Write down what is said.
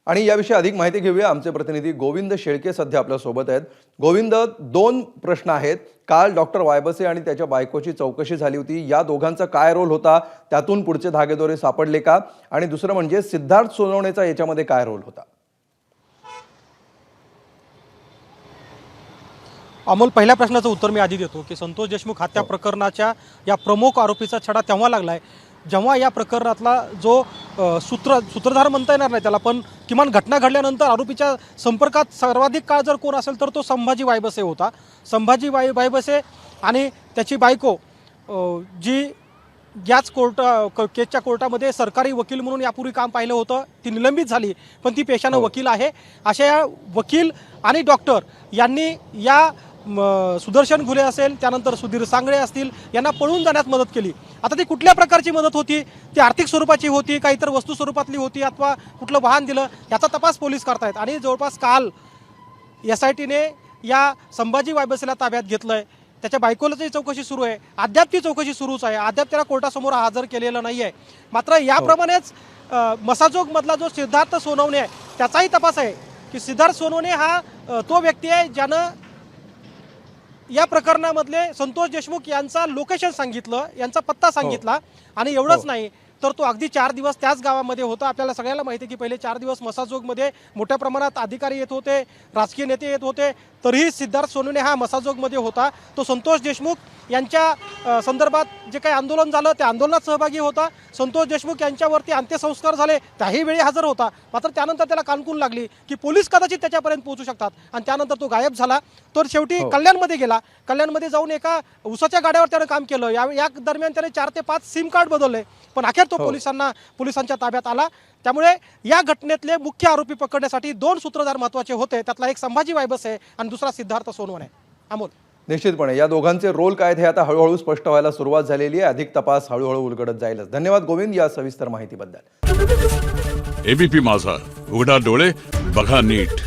आणि याविषयी अधिक माहिती घेऊया। आमचे प्रतिनिधी गोविंद शेळके सध्या आपल्या सोबत आहेत। गोविंद, दोन प्रश्न आहेत। काल डॉक्टर वायबसे आणि त्याच्या बायकोची चौकशी झाली होती, या दोघांचा काय रोल होता, त्यातून पुढचे धागेदोरे सापडले का? आणि दुसरं म्हणजे सिद्धार्थ सोनवणेचा याच्यामध्ये काय रोल होता? अमोल, पहिल्या प्रश्नाचं उत्तर मी आधी देतो की संतोष देशमुख हत्या प्रकरणाच्या या प्रमुख आरोपीचा छडा तेव्हा लागलाय जेव्हा या प्रकरणातला जो सूत्रधार म्हणता येणार नाही त्याला, पण किमान घटना घडल्यानंतर आरोपीच्या संपर्कात सर्वाधिक काळ जर कोण असेल तर तो संभाजी वायबसे होता। संभाजी वायबसे आणि त्याची बायको जी याच केसच्या कोर्टामध्ये सरकारी वकील म्हणून यापूर्वी काम पाहिलं होतं, ती निलंबित झाली, पण ती पेशानं वकील आहे। अशा या वकील आणि डॉक्टर यांनी या सुदर्शन घुले असेल, त्यानंतर सुधीर सांगळे असतील, यांना पळून जाण्यात मदत केली। आता ती कुठल्या प्रकारची मदत होती, ती आर्थिक स्वरूपाची होती का इतर वस्तू स्वरूपातली होती अथवा कुठलं वाहन दिलं, याचा तपास पोलीस करतायत। आणि जवळपास काल SITने या संभाजी वायबसेला ताब्यात घेतलंय। त्याच्या बायकोलाची चौकशी सुरू आहे, अद्याप ती चौकशी सुरूच आहे, अद्याप त्याला कोर्टासमोर हजर केलेलं नाही आहे। मात्र याप्रमाणेच मसाजोगमधला जो सिद्धार्थ सोनवणे आहे त्याचाही तपास आहे की सिद्धार्थ सोनवणे हा तो व्यक्ती आहे ज्यानं या प्रकरणामधले संतोष देशमुख यांचा लोकेशन सांगितलं, यांचा पत्ता सांगितला। आणि एवढंच नाही तर तो अगदी 4 दिवस त्याच गावामध्ये होता। आपल्याला सगळ्याला माहिती आहे की पहिले 4 दिवस मसाजोगमध्ये मोठ्या प्रमाणात अधिकारी येत होते, राजकीय नेते येत होते, तरीही सिद्धार्थ सोनवणे हा मसाजोगमध्ये होता। तो संतोष देशमुख यांच्या संदर्भात जे काही आंदोलन झालं त्या आंदोलनात सहभागी होता। संतोष देशमुख यांच्यावरती अंत्यसंस्कार झाले त्याही वेळी हजर होता। मात्र त्यानंतर त्याला कानकून लागली की पोलीस कदाचित त्याच्यापर्यंत पोहोचू शकतात आणि त्यानंतर तो गायब झाला। तर शेवटी कल्याणमध्ये गेला, कल्याणमध्ये जाऊन एका उसाच्या गाड्यावर त्याने काम केलं। या दरम्यान त्याने 4 ते 5 सिम कार्ड बदलले, पण अखेर तो पोलिसांच्या ताब्यात आला। त्यामुळे या घटनेतले मुख्य आरोपी पकडण्यासाठी 2 सूत्रधार महत्त्वाचे होते, त्यातला एक संभाजी वायबसे आणि दुसरा सिद्धार्थ सोनवणे। अमोल, निश्चितपणे या दोघांचे रोल काय हे आता हळूहळू स्पष्ट व्हायला सुरुवात झालेली आहे। अधिक तपास हळूहळू उलगडत जाईलच। धन्यवाद गोविंद या सविस्तर माहितीबद्दल। ABP माझा, उघडा डोळे बघा नीट।